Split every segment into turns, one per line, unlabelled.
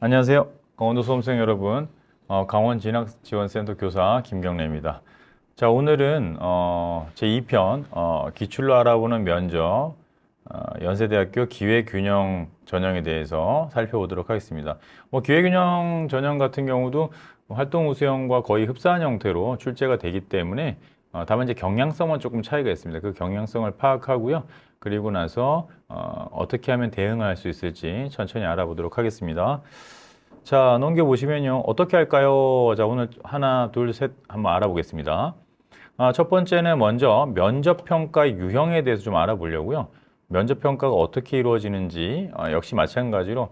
안녕하세요. 강원도 수험생 여러분, 강원진학지원센터 교사 김경래입니다. 자, 오늘은 제2편 기출로 알아보는 면접 연세대학교 기회균형 전형에 대해서 살펴보도록 하겠습니다. 기회균형 전형 같은 경우도 활동 우수형과 거의 흡사한 형태로 출제가 되기 때문에 다만 이제 경향성은 조금 차이가 있습니다. 그 경향성을 파악하고요. 그리고 나서 어떻게 하면 대응할 수 있을지 천천히 알아보도록 하겠습니다. 자, 넘겨보시면요. 어떻게 할까요? 자, 오늘 하나, 둘, 셋 한번 알아보겠습니다. 첫 번째는 먼저 면접평가 유형에 대해서 좀 알아보려고요. 면접평가가 어떻게 이루어지는지 역시 마찬가지로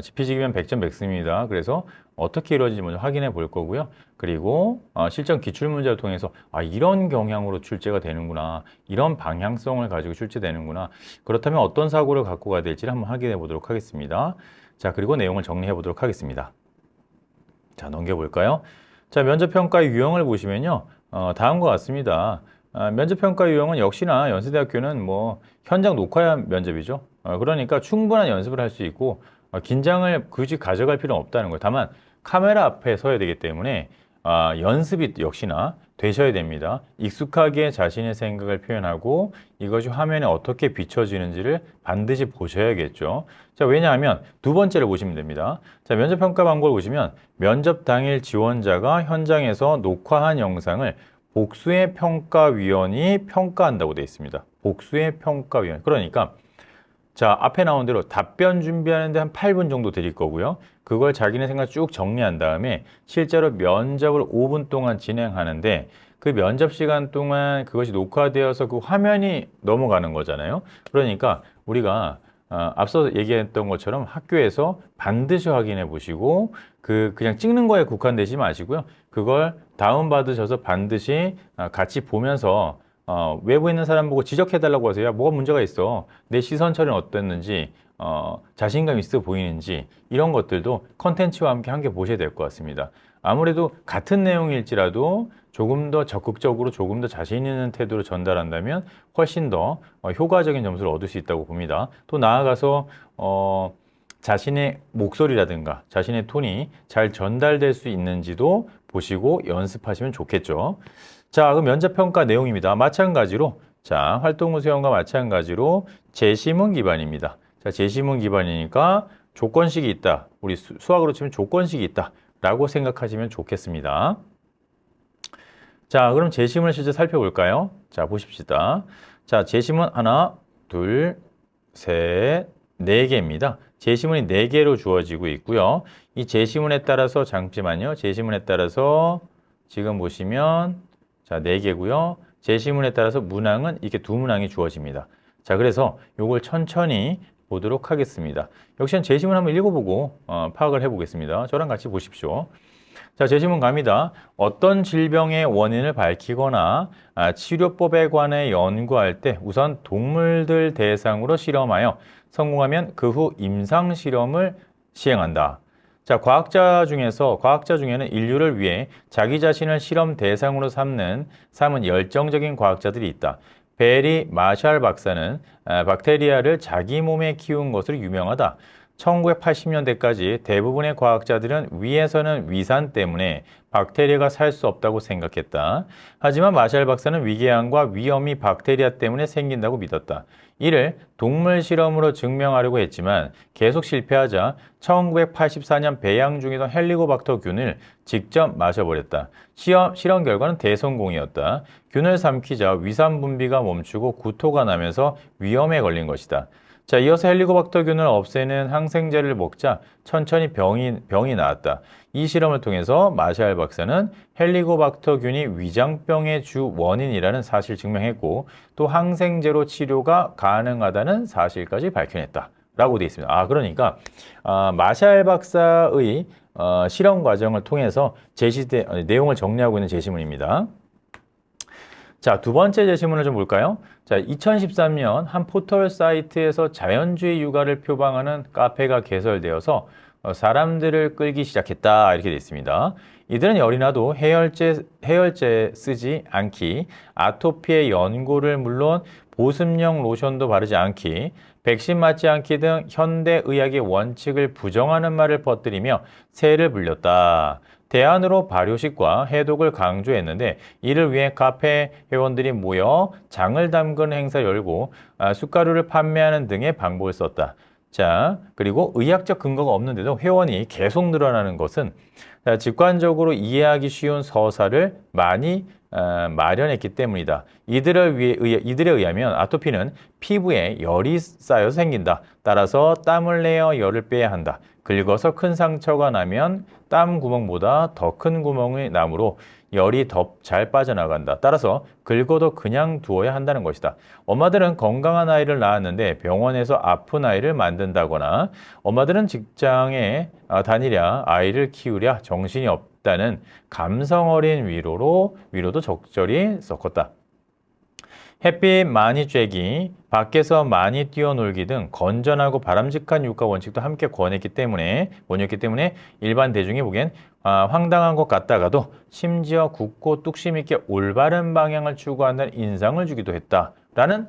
지피지기면 100점 100승입니다. 그래서 어떻게 이루어지는지 먼저 확인해 볼 거고요. 그리고 실전 기출문제를 통해서 이런 경향으로 출제가 되는구나. 이런 방향성을 가지고 출제되는구나. 그렇다면 어떤 사고를 갖고 가야 될지를 한번 확인해 보도록 하겠습니다. 자, 그리고 내용을 정리해 보도록 하겠습니다. 자, 넘겨볼까요? 자, 면접평가의 유형을 보시면요. 다음과 같습니다. 면접평가 유형은 역시나 연세대학교는 현장 녹화 면접이죠. 그러니까 충분한 연습을 할 수 있고 긴장을 굳이 가져갈 필요는 없다는 거예요. 다만 카메라 앞에 서야 되기 때문에 연습이 역시나 되셔야 됩니다. 익숙하게 자신의 생각을 표현하고 이것이 화면에 어떻게 비춰지는지를 반드시 보셔야겠죠. 자, 왜냐하면 두 번째를 보시면 됩니다. 자, 면접평가 방법을 보시면 면접 당일 지원자가 현장에서 녹화한 영상을 복수의 평가위원이 평가한다고 되어 있습니다. 복수의 평가위원. 그러니까 자, 앞에 나온 대로 답변 준비하는데 한 8분 정도 드릴 거고요. 그걸 자기네 생각 쭉 정리한 다음에 실제로 면접을 5분 동안 진행하는데 그 면접 시간 동안 그것이 녹화되어서 그 화면이 넘어가는 거잖아요. 그러니까 우리가 앞서 얘기했던 것처럼 학교에서 반드시 확인해 보시고 그냥 찍는 거에 국한되지 마시고요. 그걸 다운받으셔서 반드시 같이 보면서 외부에 있는 사람 보고 지적해달라고 하세요. 야, 뭐가 문제가 있어? 내 시선 처리는 어땠는지, 자신감 있어 보이는지 이런 것들도 컨텐츠와 함께 보셔야 될 것 같습니다. 아무래도 같은 내용일지라도 조금 더 적극적으로 조금 더 자신 있는 태도로 전달한다면 훨씬 더 효과적인 점수를 얻을 수 있다고 봅니다. 또 나아가서 자신의 목소리라든가 자신의 톤이 잘 전달될 수 있는지도 보시고 연습하시면 좋겠죠. 자, 그럼 면접평가 내용입니다. 마찬가지로, 자, 활동우수형과 마찬가지로 제시문 기반입니다. 자, 제시문 기반이니까 조건식이 있다. 우리 수학으로 치면 조건식이 있다. 라고 생각하시면 좋겠습니다. 자, 그럼 제시문을 실제 살펴볼까요? 자, 보십시다. 자, 제시문 하나, 둘, 셋, 네 개입니다. 제시문이 네 개로 주어지고 있고요. 이 제시문에 따라서, 잠시만요. 제시문에 따라서 지금 보시면 자, 4개고요. 제시문에 따라서 문항은 이렇게 두 문항이 주어집니다. 자, 그래서 요걸 천천히 보도록 하겠습니다. 역시나 제시문 한번 읽어보고 파악을 해보겠습니다. 저랑 같이 보십시오. 자, 제시문 갑니다. 어떤 질병의 원인을 밝히거나 치료법에 관해 연구할 때 우선 동물들 대상으로 실험하여 성공하면 그 후 임상 실험을 시행한다. 자, 과학자 중에는 인류를 위해 자기 자신을 실험 대상으로 삼은 열정적인 과학자들이 있다. 베리 마샬 박사는 박테리아를 자기 몸에 키운 것으로 유명하다. 1980년대까지 대부분의 과학자들은 위에서는 위산 때문에 박테리아가 살 수 없다고 생각했다. 하지만 마샬 박사는 위궤양과 위염이 박테리아 때문에 생긴다고 믿었다. 이를 동물 실험으로 증명하려고 했지만 계속 실패하자 1984년 배양 중이던 헬리코박터균을 직접 마셔버렸다. 실험 결과는 대성공이었다. 균을 삼키자 위산 분비가 멈추고 구토가 나면서 위염에 걸린 것이다. 자, 이어서 헬리코박터균을 없애는 항생제를 먹자 천천히 병이 나았다. 이 실험을 통해서 마샬 박사는 헬리코박터균이 위장병의 주 원인이라는 사실을 증명했고 또 항생제로 치료가 가능하다는 사실까지 밝혀냈다. 라고 되어 있습니다. 그러니까 마샬 박사의 실험 과정을 통해서 내용을 정리하고 있는 제시문입니다. 자, 두 번째 제시문을 좀 볼까요? 자, 2013년 한 포털 사이트에서 자연주의 육아를 표방하는 카페가 개설되어서 사람들을 끌기 시작했다. 이렇게 되어 있습니다. 이들은 열이 나도 해열제 쓰지 않기, 아토피의 연고를 물론 보습용 로션도 바르지 않기, 백신 맞지 않기 등 현대의학의 원칙을 부정하는 말을 퍼뜨리며 세를 불렸다. 대안으로 발효식과 해독을 강조했는데 이를 위해 카페 회원들이 모여 장을 담그는 행사 열고 숟가루를 판매하는 등의 방법을 썼다. 자, 그리고 의학적 근거가 없는데도 회원이 계속 늘어나는 것은 직관적으로 이해하기 쉬운 서사를 많이 마련했기 때문이다. 이들에 의하면 아토피는 피부에 열이 쌓여서 생긴다. 따라서 땀을 내어 열을 빼야 한다. 긁어서 큰 상처가 나면 땀 구멍보다 더 큰 구멍이 나므로 열이 더 잘 빠져나간다. 따라서 긁어도 그냥 두어야 한다는 것이다. 엄마들은 건강한 아이를 낳았는데 병원에서 아픈 아이를 만든다거나 엄마들은 직장에 다니랴 아이를 키우랴 정신이 없다는 감성 어린 위로도 적절히 섞었다. 햇빛 많이 쬐기, 밖에서 많이 뛰어놀기 등 건전하고 바람직한 육아 원칙도 함께 권했기 때문에 일반 대중이 보기엔 황당한 것 같다가도 심지어 굳고 뚝심 있게 올바른 방향을 추구한다는 인상을 주기도 했다라는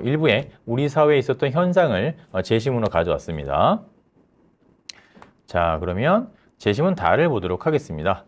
일부의 우리 사회에 있었던 현상을 제시문으로 가져왔습니다. 자, 그러면 제시문 다를 보도록 하겠습니다.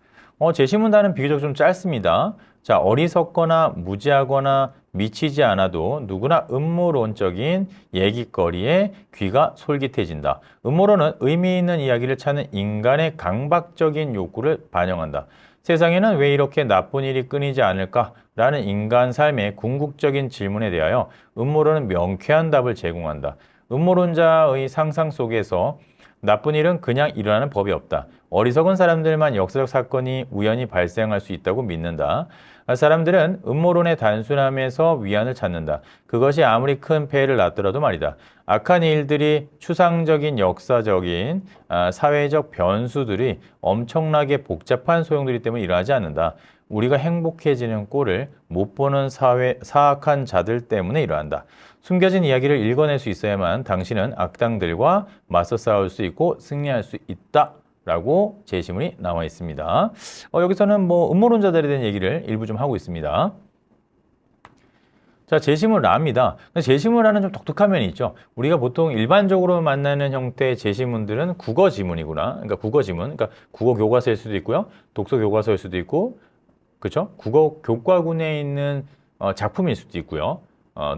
제시문 다는 비교적 좀 짧습니다. 자, 어리석거나 무지하거나 미치지 않아도 누구나 음모론적인 얘기거리에 귀가 솔깃해진다. 음모론은 의미 있는 이야기를 찾는 인간의 강박적인 욕구를 반영한다. 세상에는 왜 이렇게 나쁜 일이 끊이지 않을까라는 인간 삶의 궁극적인 질문에 대하여 음모론은 명쾌한 답을 제공한다. 음모론자의 상상 속에서 나쁜 일은 그냥 일어나는 법이 없다. 어리석은 사람들만 역사적 사건이 우연히 발생할 수 있다고 믿는다. 사람들은 음모론의 단순함에서 위안을 찾는다. 그것이 아무리 큰 폐해를 낳더라도 말이다. 악한 일들이 추상적인 역사적인 사회적 변수들이 엄청나게 복잡한 소용돌이 때문에 일어나지 않는다. 우리가 행복해지는 꼴을 못 보는 사악한 자들 때문에 일어난다. 숨겨진 이야기를 읽어낼 수 있어야만 당신은 악당들과 맞서 싸울 수 있고 승리할 수 있다. 라고 제시문이 나와 있습니다. 여기서는 뭐 음모론자들에 대한 얘기를 일부 좀 하고 있습니다. 자, 제시문 라입니다. 제시문 라는 좀 독특한 면이 있죠. 우리가 보통 일반적으로 만나는 형태의 제시문들은 국어 지문이구나. 그러니까 국어 지문, 그러니까 국어 교과서일 수도 있고요. 독서 교과서일 수도 있고, 그렇죠? 국어 교과군에 있는 작품일 수도 있고요.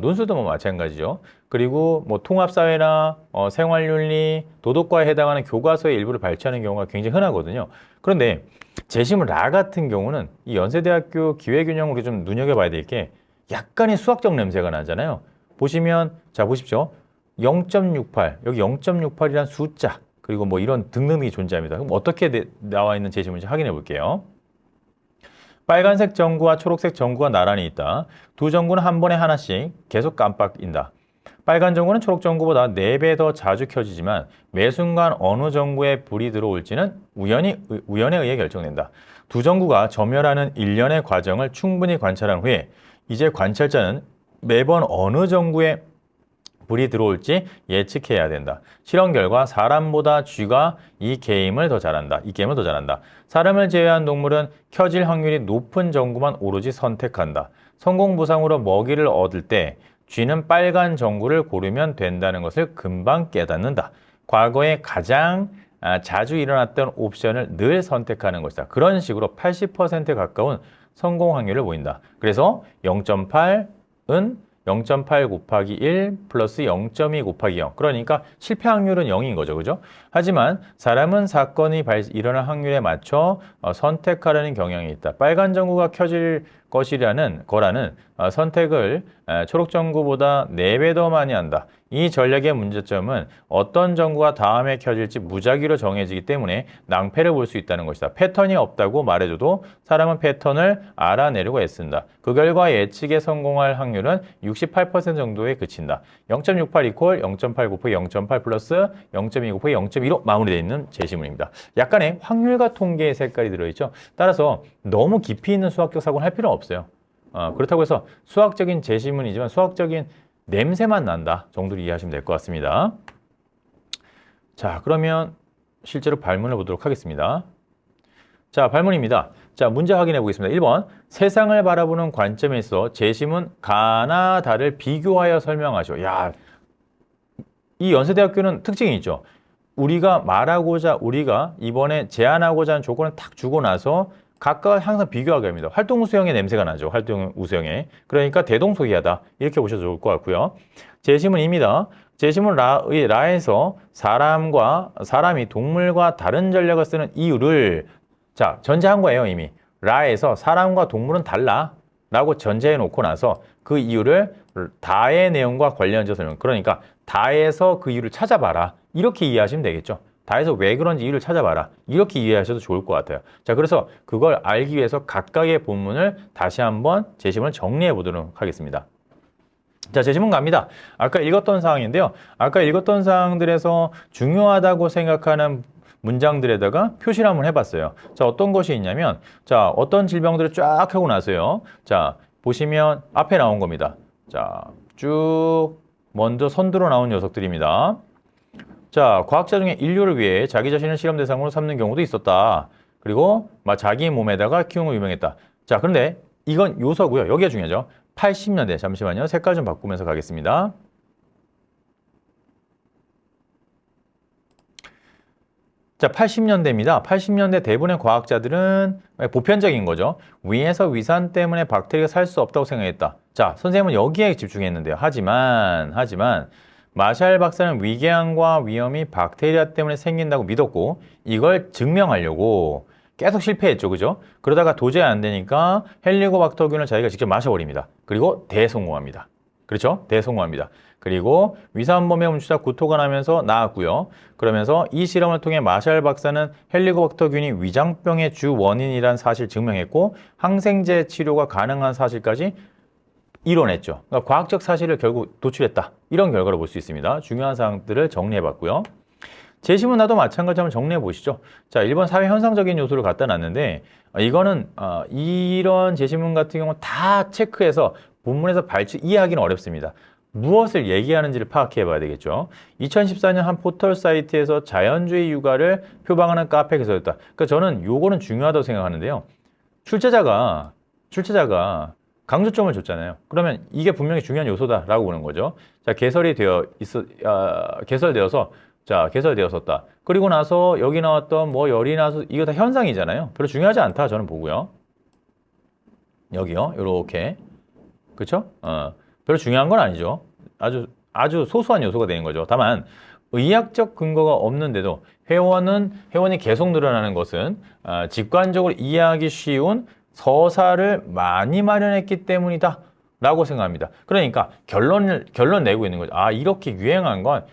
논술도 뭐 마찬가지죠. 그리고 뭐 통합사회나 생활윤리, 도덕과에 해당하는 교과서의 일부를 발췌하는 경우가 굉장히 흔하거든요. 그런데 제시문 라 같은 경우는 이 연세대학교 기회균형으로 좀 눈여겨봐야 될 게 약간의 수학적 냄새가 나잖아요. 보시면 자 보십시오. 0.68 여기 0.68이란 숫자 그리고 뭐 이런 등등이 존재합니다. 그럼 어떻게 나와 있는 제시문인지 확인해 볼게요. 빨간색 전구와 초록색 전구가 나란히 있다. 두 전구는 한 번에 하나씩 계속 깜빡인다. 빨간 전구는 초록 전구보다 4배 더 자주 켜지지만 매 순간 어느 전구에 불이 들어올지는 우연에 의해 결정된다. 두 전구가 점열하는 일련의 과정을 충분히 관찰한 후에 이제 관찰자는 매번 어느 전구에 불이 들어올지 예측해야 된다. 실험 결과 사람보다 쥐가 이 게임을 더 잘한다. 사람을 제외한 동물은 켜질 확률이 높은 전구만 오로지 선택한다. 성공 보상으로 먹이를 얻을 때 쥐는 빨간 전구를 고르면 된다는 것을 금방 깨닫는다. 과거에 가장 자주 일어났던 옵션을 늘 선택하는 것이다. 그런 식으로 80%에 가까운 성공 확률을 보인다. 그래서 0.8은 0.8 곱하기 1 플러스 0.2 곱하기 0. 그러니까 실패 확률은 0인 거죠. 그죠? 하지만 사람은 사건이 일어날 확률에 맞춰 선택하려는 경향이 있다. 빨간 전구가 켜질 거라는 선택을 초록 전구보다 4배 더 많이 한다. 이 전략의 문제점은 어떤 전구가 다음에 켜질지 무작위로 정해지기 때문에 낭패를 볼 수 있다는 것이다. 패턴이 없다고 말해줘도 사람은 패턴을 알아내려고 애쓴다. 그 결과 예측에 성공할 확률은 68% 정도에 그친다. 0.68 이퀄 0.8 곱하기 0.8 플러스 0.2 곱하기 0.2로 마무리되어 있는 제시문입니다. 약간의 확률과 통계의 색깔이 들어있죠. 따라서 너무 깊이 있는 수학적 사고는 할 필요는 없어요. 그렇다고 해서 수학적인 제시문이지만 수학적인 냄새만 난다 정도로 이해하시면 될 것 같습니다. 자, 그러면 실제로 발문을 보도록 하겠습니다. 자, 발문입니다. 자, 문제 확인해 보겠습니다. 1번. 세상을 바라보는 관점에서 재심은 가나 다를 비교하여 설명하죠. 야, 이 연세대학교는 특징이 있죠. 우리가 이번에 제안하고자 하는 조건을 딱 주고 나서 각각 항상 비교하게 합니다. 활동우수형의 냄새가 나죠. 활동우수형에. 그러니까 대동소이하다. 이렇게 보셔도 좋을 것 같고요. 재심은 입니다. 재심은 라에서 사람이 동물과 다른 전략을 쓰는 이유를 자, 전제한 거예요, 이미. 라에서 사람과 동물은 달라 라고 전제해 놓고 나서 그 이유를 다의 내용과 관련해서 설명. 그러니까 다에서 그 이유를 찾아봐라. 이렇게 이해하시면 되겠죠. 다에서 왜 그런지 이유를 찾아봐라. 이렇게 이해하셔도 좋을 것 같아요. 자, 그래서 그걸 알기 위해서 각각의 본문을 다시 한번 재심을 정리해 보도록 하겠습니다. 자, 재심은 갑니다. 아까 읽었던 사항인데요. 아까 읽었던 사항들에서 중요하다고 생각하는 문장들에다가 표시를 한번 해봤어요. 자, 어떤 것이 있냐면, 자, 어떤 질병들을 쫙 하고 나서요. 자, 보시면 앞에 나온 겁니다. 자, 쭉 먼저 선두로 나온 녀석들입니다. 자, 과학자 중에 인류를 위해 자기 자신을 실험 대상으로 삼는 경우도 있었다. 그리고 자기 몸에다가 키운 거 유명했다. 자, 그런데 이건 요소고요. 여기가 중요하죠. 80년대, 잠시만요. 색깔 좀 바꾸면서 가겠습니다. 자, 80년대입니다. 80년대 대부분의 과학자들은 보편적인 거죠. 위에서 위산 때문에 박테리아가 살 수 없다고 생각했다. 자, 선생님은 여기에 집중했는데요. 하지만 마샬 박사는 위궤양과 위염이 박테리아 때문에 생긴다고 믿었고 이걸 증명하려고 계속 실패했죠. 그죠? 그러다가 도저히 안 되니까 헬리코박터균을 자기가 직접 마셔버립니다. 그리고 대성공합니다. 그렇죠? 대성공합니다. 그리고 위산범의 훔치다 구토가 나면서 나았고요. 그러면서 이 실험을 통해 마샬 박사는 헬리코박터균이 위장병의 주 원인이란 사실을 증명했고 항생제 치료가 가능한 사실까지 이뤄냈죠. 그러니까 과학적 사실을 결국 도출했다. 이런 결과를 볼 수 있습니다. 중요한 사항들을 정리해봤고요. 재심은 나도 마찬가지로 한번 정리해 보시죠. 자, 1번 사회 현상적인 요소를 갖다 놨는데 이거는 이런 재심문 같은 경우는 다 체크해서 본문에서 이해하기는 어렵습니다. 무엇을 얘기하는지를 파악해 봐야 되겠죠. 2014년 한 포털 사이트에서 자연주의 육아를 표방하는 카페 개설했다. 그러니까 저는 요거는 중요하다고 생각하는데요. 출제자가 강조점을 줬잖아요. 그러면 이게 분명히 중요한 요소다라고 보는 거죠. 자, 개설되었었다. 그리고 나서 여기 나왔던 열이 나서 이거 다 현상이잖아요. 별로 중요하지 않다 저는 보고요. 여기요, 요렇게. 그쵸? 별로 중요한 건 아니죠. 아주 소소한 요소가 되는 거죠. 다만 의학적 근거가 없는데도 회원이 계속 늘어나는 것은 직관적으로 이해하기 쉬운 서사를 많이 마련했기 때문이다 라고 생각합니다. 그러니까 결론 내고 있는 거죠. 이렇게 유행한 건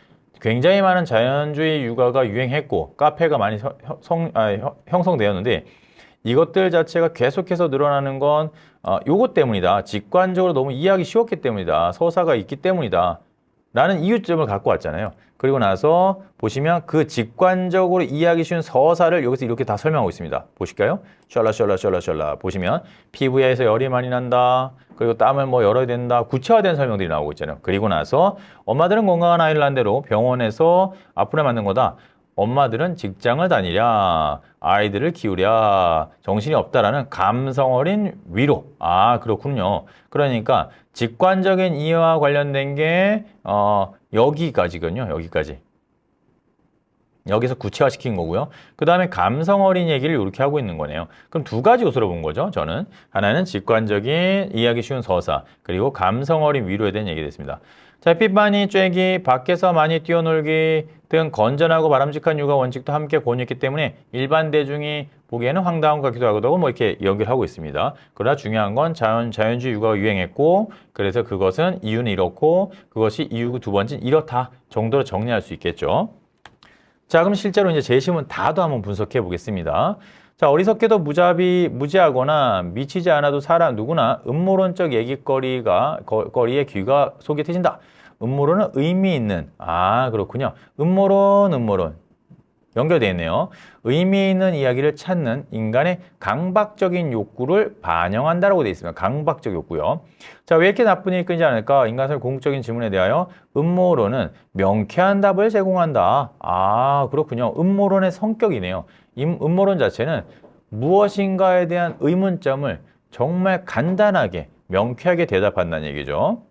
굉장히 많은 자연주의 육아가 유행했고 카페가 많이 형성되었는데 이것들 자체가 계속해서 늘어나는 건 요것 때문이다. 직관적으로 너무 이해하기 쉬웠기 때문이다. 서사가 있기 때문이다. 라는 이유점을 갖고 왔잖아요. 그리고 나서 보시면 그 직관적으로 이해하기 쉬운 서사를 여기서 이렇게 다 설명하고 있습니다. 보실까요? 셜라 보시면 피부에서 열이 많이 난다. 그리고 땀을 열어야 된다. 구체화된 설명들이 나오고 있잖아요. 그리고 나서 엄마들은 건강한 아이를 낳은 대로 병원에서 아프려 만든 거다. 엄마들은 직장을 다니랴, 아이들을 키우랴, 정신이 없다라는 감성 어린 위로. 그렇군요. 그러니까 직관적인 이해와 관련된 게 여기까지군요. 여기까지. 여기서 구체화시킨 거고요. 그 다음에 감성 어린 얘기를 이렇게 하고 있는 거네요. 그럼 두 가지 요소로 본 거죠. 저는 하나는 직관적인 이해하기 쉬운 서사, 그리고 감성 어린 위로에 대한 얘기 됐습니다. 자, 햇빛 많이 쬐기, 밖에서 많이 뛰어놀기 등 건전하고 바람직한 육아 원칙도 함께 권유했기 때문에 일반 대중이 보기에는 황당한 것 같기도 하고 이렇게 연기를 하고 있습니다. 그러나 중요한 건 자연주의 육아가 유행했고 그래서 그것은 이유는 이렇고 그것이 이유 두 번째는 이렇다 정도로 정리할 수 있겠죠. 자, 그럼 실제로 이제 재심은 다도 한번 분석해 보겠습니다. 자, 어리석게도 무지하거나 미치지 않아도 누구나 음모론적 거리에 귀가 속이 트진다. 음모론은 의미 있는. 그렇군요. 음모론. 연결되어 있네요. 의미 있는 이야기를 찾는 인간의 강박적인 욕구를 반영한다라고 되어 있습니다. 강박적 욕구요. 자, 왜 이렇게 나쁜 일이 끊이지 않을까? 인간의 궁극적인 질문에 대하여 음모론은 명쾌한 답을 제공한다. 아, 그렇군요. 음모론의 성격이네요. 음모론 자체는 무엇인가에 대한 의문점을 정말 간단하게, 명쾌하게 대답한다는 얘기죠.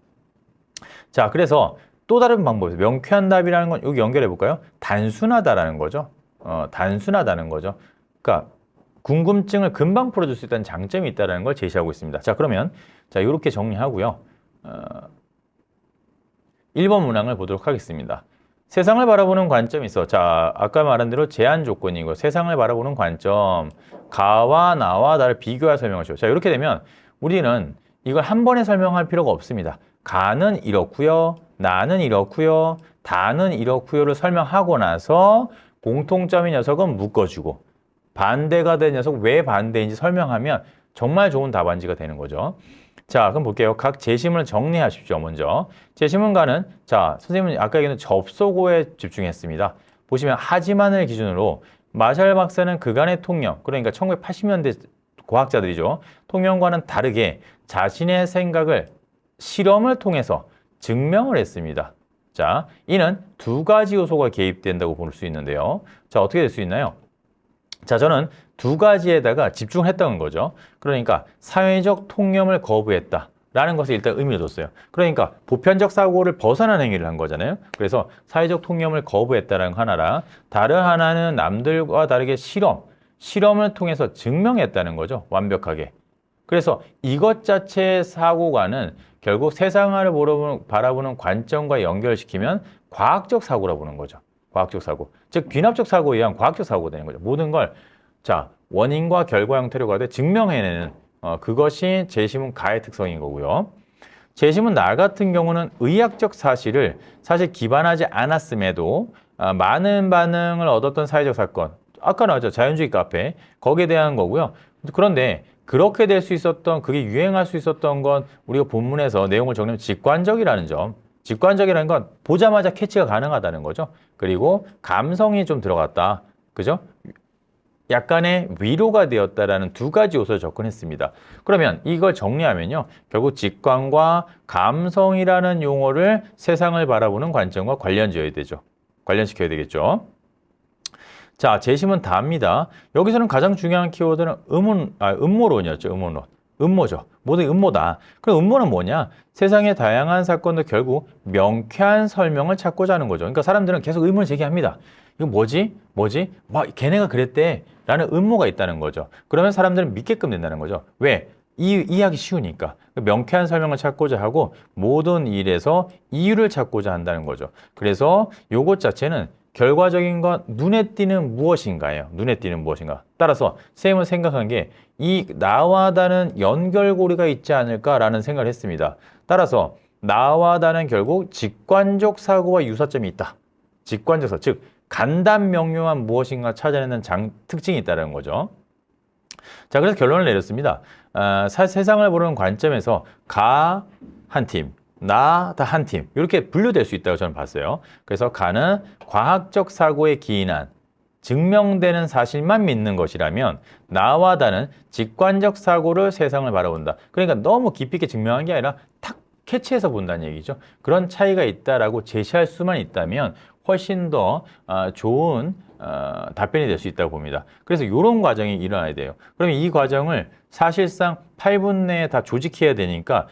자, 그래서 또 다른 방법이에요. 명쾌한 답이라는 건 여기 연결해 볼까요? 단순하다라는 거죠. 단순하다는 거죠. 그러니까 궁금증을 금방 풀어줄 수 있다는 장점이 있다는 걸 제시하고 있습니다. 자, 그러면 자, 이렇게 정리하고요. 1번 문항을 보도록 하겠습니다. 세상을 바라보는 관점이 있어. 자, 아까 말한 대로 제한 조건이고 세상을 바라보는 관점. 가와 나와 나를 비교해 설명하죠. 자, 이렇게 되면 우리는 이걸 한 번에 설명할 필요가 없습니다. 가는 이렇고요. 나는 이렇고요. 다는 이렇고요를 설명하고 나서 공통점인 녀석은 묶어주고 반대가 된 녀석 왜 반대인지 설명하면 정말 좋은 답안지가 되는 거죠. 자, 그럼 볼게요. 각 제시문을 정리하십시오. 먼저 제시문과는 자, 선생님은 아까 얘기한 접속어에 집중했습니다. 보시면 하지만을 기준으로 마샬 박사는 그간의 통념, 그러니까 1980년대 과학자들이죠. 통념과는 다르게 자신의 생각을 실험을 통해서 증명을 했습니다. 자, 이는 두 가지 요소가 개입된다고 볼 수 있는데요. 자, 어떻게 될 수 있나요? 자, 저는 두 가지에다가 집중했던 거죠. 그러니까 사회적 통념을 거부했다. 라는 것을 일단 의미를 뒀어요. 그러니까 보편적 사고를 벗어난 행위를 한 거잖아요. 그래서 사회적 통념을 거부했다라는 거 하나랑 다른 하나는 남들과 다르게 실험을 통해서 증명했다는 거죠. 완벽하게. 그래서 이것 자체의 사고관은 결국 세상을 바라보는 관점과 연결시키면 과학적 사고라고 보는 거죠. 과학적 사고. 즉 귀납적 사고에 의한 과학적 사고가 되는 거죠. 모든 걸 자, 원인과 결과 형태로 가되 증명해내는 그것이 제시문 가의 특성인 거고요. 제시문 나 같은 경우는 의학적 사실을 사실 기반하지 않았음에도 많은 반응을 얻었던 사회적 사건. 아까 나왔죠. 자연주의 카페. 거기에 대한 거고요. 그런데 그렇게 될 수 있었던, 그게 유행할 수 있었던 건 우리가 본문에서 내용을 정리하면 직관적이라는 점. 직관적이라는 건 보자마자 캐치가 가능하다는 거죠. 그리고 감성이 좀 들어갔다. 그죠? 약간의 위로가 되었다라는 두 가지 요소를 접근했습니다. 그러면 이걸 정리하면요. 결국 직관과 감성이라는 용어를 세상을 바라보는 관점과 관련지어야 되죠. 관련시켜야 되겠죠. 자, 제시문 다입니다. 여기서는 가장 중요한 키워드는 음모론이었죠. 음모죠. 모두 음모다. 그럼 음모는 뭐냐? 세상의 다양한 사건도 결국 명쾌한 설명을 찾고자 하는 거죠. 그러니까 사람들은 계속 의문을 제기합니다. 이거 뭐지? 막 걔네가 그랬대. 라는 음모가 있다는 거죠. 그러면 사람들은 믿게끔 된다는 거죠. 왜? 이해하기 쉬우니까. 명쾌한 설명을 찾고자 하고 모든 일에서 이유를 찾고자 한다는 거죠. 그래서 요것 자체는 결과적인 건 눈에 띄는 무엇인가예요. 눈에 띄는 무엇인가. 따라서 쌤은 생각한 게 이 나와 다는 연결고리가 있지 않을까라는 생각을 했습니다. 따라서 나와 다는 결국 직관적 사고와 유사점이 있다. 직관적 사고, 즉 간단 명료한 무엇인가 찾아내는 특징이 있다는 거죠. 자, 그래서 결론을 내렸습니다. 세상을 보는 관점에서 가 한 팀, 나 다 한 팀 이렇게 분류될 수 있다고 저는 봤어요. 그래서 가는 과학적 사고에 기인한 증명되는 사실만 믿는 것이라면 나와 다는 직관적 사고를 세상을 바라본다. 그러니까 너무 깊이 있게 증명한 게 아니라 탁 캐치해서 본다는 얘기죠. 그런 차이가 있다라고 제시할 수만 있다면 훨씬 더 좋은 답변이 될 수 있다고 봅니다. 그래서 이런 과정이 일어나야 돼요. 그러면 이 과정을 사실상 8분 내에 다 조직해야 되니까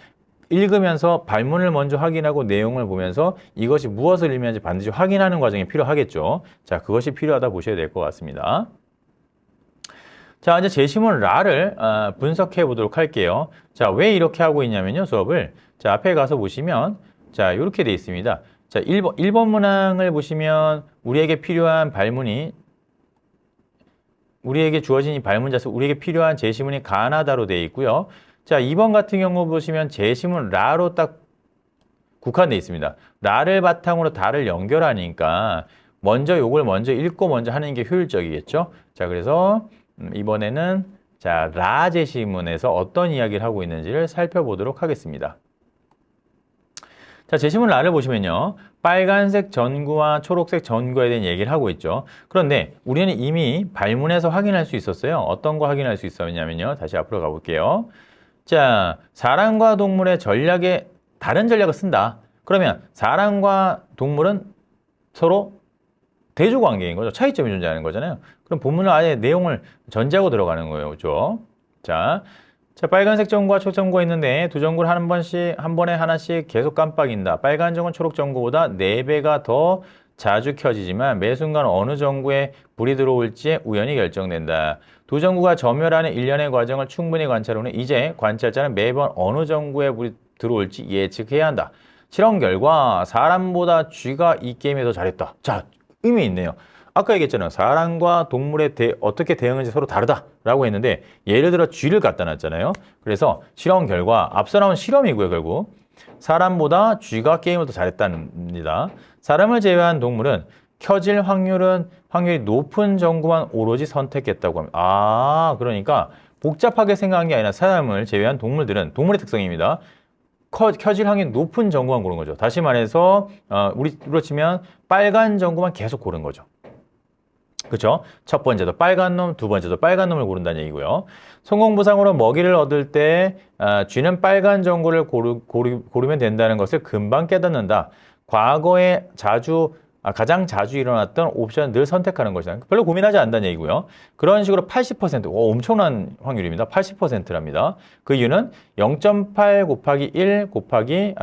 읽으면서 발문을 먼저 확인하고 내용을 보면서 이것이 무엇을 의미하는지 반드시 확인하는 과정이 필요하겠죠. 자, 그것이 필요하다 보셔야 될 것 같습니다. 자, 이제 제시문 라를 분석해 보도록 할게요. 자, 왜 이렇게 하고 있냐면요, 수업을. 자, 앞에 가서 보시면 자, 이렇게 돼 있습니다. 자, 1번 문항을 보시면 우리에게 필요한 발문이 우리에게 주어진 이 발문 자체, 우리에게 필요한 제시문이 가나다로 되어 있고요. 자, 2번 같은 경우 보시면 제시문 라로 딱 국한되어 있습니다. 라를 바탕으로 다를 연결하니까 먼저 요걸 먼저 읽고 먼저 하는 게 효율적이겠죠. 자, 그래서 이번에는 자, 라 제시문에서 어떤 이야기를 하고 있는지를 살펴보도록 하겠습니다. 자, 제시문 라를 보시면요. 빨간색 전구와 초록색 전구에 대한 얘기를 하고 있죠. 그런데 우리는 이미 발문에서 확인할 수 있었어요. 어떤 거 확인할 수 있었냐면요. 다시 앞으로 가볼게요. 자, 사람과 동물의 전략에 다른 전략을 쓴다. 그러면 사람과 동물은 서로 대조 관계인 거죠. 차이점이 존재하는 거잖아요. 그럼 본문을 아예 내용을 전제하고 들어가는 거예요. 그죠? 자, 빨간색 전구와 초록 전구가 있는데 두 전구를 한 번에 하나씩 계속 깜빡인다. 빨간 전구는 초록 전구보다 4배가 더 자주 켜지지만 매 순간 어느 전구에 불이 들어올지 우연히 결정된다. 두 전구가 점멸하는 일련의 과정을 충분히 관찰 후는 이제 관찰자는 매번 어느 전구에 불이 들어올지 예측해야 한다. 실험 결과 사람보다 쥐가 이 게임에 더 잘했다. 자, 의미 있네요. 아까 얘기했잖아요. 사람과 동물에 어떻게 대응하는지 서로 다르다라고 했는데 예를 들어 쥐를 갖다 놨잖아요. 그래서 실험 결과 앞서 나온 실험이고요. 결국 사람보다 쥐가 게임을 더 잘했답니다. 사람을 제외한 동물은 켜질 확률이 높은 전구만 오로지 선택했다고 합니다. 아, 그러니까 복잡하게 생각한 게 아니라 사람을 제외한 동물의 특성입니다. 켜질 확률이 높은 전구만 고른 거죠. 다시 말해서 우리로 치면 빨간 전구만 계속 고른 거죠. 그렇죠? 첫 번째도 빨간 놈, 두 번째도 빨간 놈을 고른다는 얘기고요. 성공부상으로 먹이를 얻을 때 쥐는 빨간 전구를 고르면 된다는 것을 금방 깨닫는다. 과거에 가장 자주 일어났던 옵션을 늘 선택하는 것이다. 별로 고민하지 않는다는 얘기고요. 그런 식으로 80%, 엄청난 확률입니다. 80%랍니다. 그 이유는 0.8 곱하기 1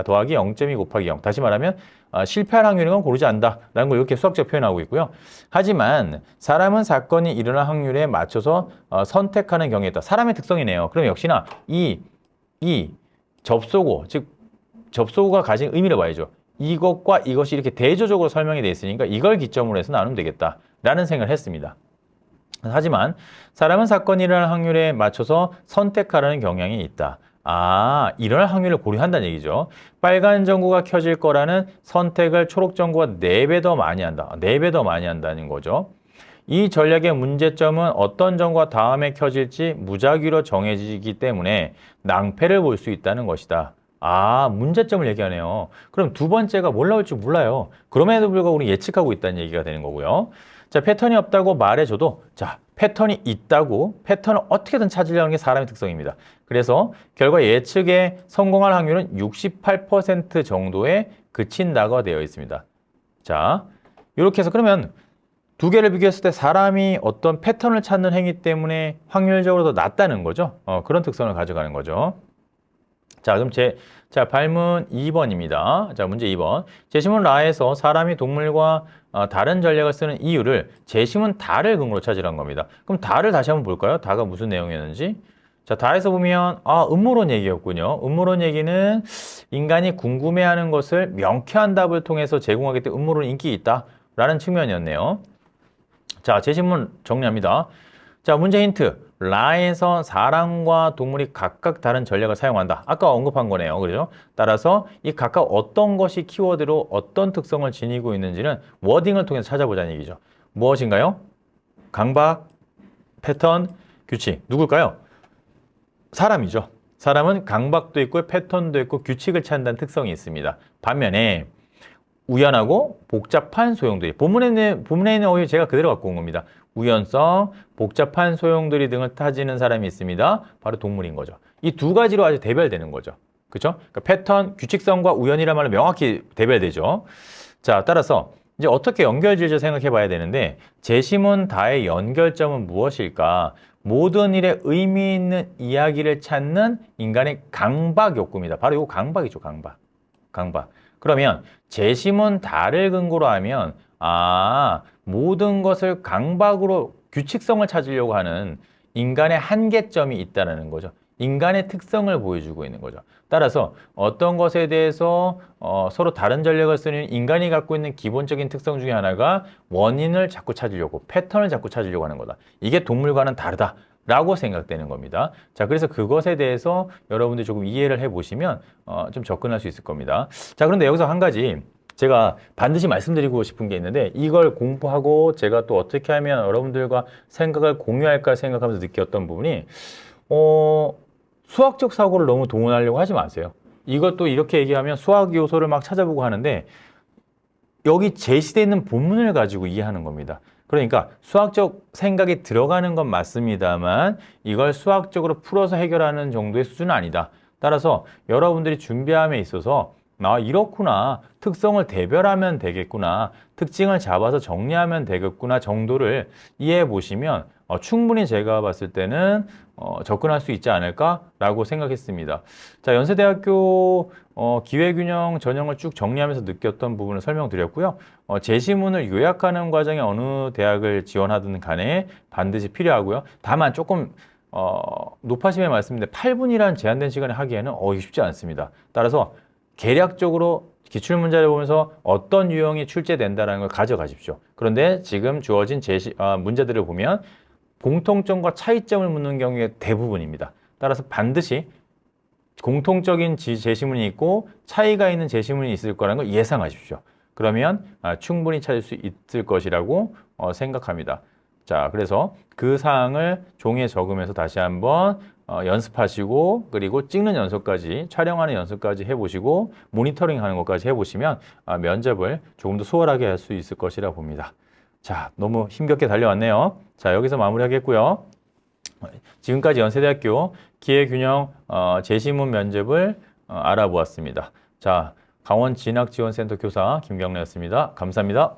더하기 0.2 곱하기 0. 다시 말하면 실패할 확률인 건 고르지 않는다라는 걸 이렇게 수학적 표현하고 있고요. 하지만 사람은 사건이 일어날 확률에 맞춰서 선택하는 경우에 있다. 사람의 특성이네요. 그럼 역시나 이 접속어, 즉 접속어가 가진 의미를 봐야죠. 이것과 이것이 이렇게 대조적으로 설명이 되어 있으니까 이걸 기점으로 해서 나누면 되겠다라는 생각을 했습니다. 하지만 사람은 사건이 일어날 확률에 맞춰서 선택하라는 경향이 있다. 아, 일어날 확률을 고려한다는 얘기죠. 빨간 전구가 켜질 거라는 선택을 초록 전구가 4배 더 많이 한다. 4배 더 많이 한다는 거죠. 이 전략의 문제점은 어떤 전구가 다음에 켜질지 무작위로 정해지기 때문에 낭패를 볼 수 있다는 것이다. 아, 문제점을 얘기하네요. 그럼 두 번째가 뭘 나올지 몰라요. 그럼에도 불구하고 우리 예측하고 있다는 얘기가 되는 거고요. 자, 패턴이 없다고 말해줘도 자, 패턴이 있다고 패턴을 어떻게든 찾으려는 게 사람의 특성입니다. 그래서 결과 예측에 성공할 확률은 68% 정도에 그친다고 되어 있습니다. 자, 이렇게 해서 그러면 두 개를 비교했을 때 사람이 어떤 패턴을 찾는 행위 때문에 확률적으로 더 낫다는 거죠. 그런 특성을 가져가는 거죠. 자, 그럼 발문 2번입니다. 자, 문제 2번. 제시문 라에서 사람이 동물과 다른 전략을 쓰는 이유를 제시문 다를 근거로 찾으라는 겁니다. 그럼 다를 다시 한번 볼까요? 다가 무슨 내용이었는지. 자, 다에서 보면 음모론 얘기였군요. 음모론 얘기는 인간이 궁금해하는 것을 명쾌한 답을 통해서 제공하기 때문에 음모론 인기 있다라는 측면이었네요. 자, 제시문 정리합니다. 자, 문제 힌트. 라에서 사람과 동물이 각각 다른 전략을 사용한다. 아까 언급한 거네요. 그죠? 따라서 이 각각 어떤 것이 키워드로 어떤 특성을 지니고 있는지는 워딩을 통해서 찾아보자는 얘기죠. 무엇인가요? 강박, 패턴, 규칙. 누굴까요? 사람이죠. 사람은 강박도 있고 패턴도 있고 규칙을 찾는다는 특성이 있습니다. 반면에 우연하고 복잡한 소용돌이. 본문에 있는 어휘 제가 그대로 갖고 온 겁니다. 우연성, 복잡한 소용돌이 등을 따지는 사람이 있습니다. 바로 동물인 거죠. 이 두 가지로 아주 대별되는 거죠. 그렇죠? 그러니까 패턴, 규칙성과 우연이란 말로 명확히 대별되죠. 자, 따라서 이제 어떻게 연결지을지 생각해 봐야 되는데 제시문 다의 연결점은 무엇일까? 모든 일에 의미 있는 이야기를 찾는 인간의 강박 욕구입니다. 바로 이거 강박이죠. 강박. 그러면 제시문 다를 근거로 하면 모든 것을 강박으로 규칙성을 찾으려고 하는 인간의 한계점이 있다는 거죠. 인간의 특성을 보여주고 있는 거죠. 따라서 어떤 것에 대해서 서로 다른 전략을 쓰는 인간이 갖고 있는 기본적인 특성 중에 하나가 원인을 자꾸 찾으려고, 패턴을 자꾸 찾으려고 하는 거다. 이게 동물과는 다르다라고 생각되는 겁니다. 자, 그래서 그것에 대해서 여러분들이 조금 이해를 해보시면 좀 접근할 수 있을 겁니다. 자, 그런데 여기서 한 가지 제가 반드시 말씀드리고 싶은 게 있는데 이걸 공부하고 제가 또 어떻게 하면 여러분들과 생각을 공유할까 생각하면서 느꼈던 부분이 수학적 사고를 너무 동원하려고 하지 마세요. 이것도 이렇게 얘기하면 수학 요소를 막 찾아보고 하는데 여기 제시되어 있는 본문을 가지고 이해하는 겁니다. 그러니까 수학적 생각이 들어가는 건 맞습니다만 이걸 수학적으로 풀어서 해결하는 정도의 수준은 아니다. 따라서 여러분들이 준비함에 있어서 이렇구나. 특성을 대별하면 되겠구나. 특징을 잡아서 정리하면 되겠구나 정도를 이해해 보시면 충분히 제가 봤을 때는 접근할 수 있지 않을까라고 생각했습니다. 자, 연세대학교 기회균형 전형을 쭉 정리하면서 느꼈던 부분을 설명드렸고요. 제시문을 요약하는 과정에 어느 대학을 지원하든 간에 반드시 필요하고요. 다만 조금 높아심에 말씀드린 8분이라는 제한된 시간에 하기에는 이게 쉽지 않습니다. 따라서 계략적으로 기출문제를 보면서 어떤 유형이 출제된다는 걸 가져가십시오. 그런데 지금 주어진 문제들을 보면 공통점과 차이점을 묻는 경우에 대부분입니다. 따라서 반드시 공통적인 제시문이 있고 차이가 있는 제시문이 있을 거라는 걸 예상하십시오. 그러면 충분히 찾을 수 있을 것이라고 생각합니다. 자, 그래서 그 사항을 종이에 적으면서 다시 한번 연습하시고 그리고 찍는 연습까지 촬영하는 연습까지 해보시고 모니터링 하는 것까지 해보시면 면접을 조금 더 수월하게 할 수 있을 것이라 봅니다. 자, 너무 힘겹게 달려왔네요. 자, 여기서 마무리하겠고요. 지금까지 연세대학교 기회균형 제시문 면접을 알아보았습니다. 자, 강원진학지원센터 교사 김경래였습니다. 감사합니다.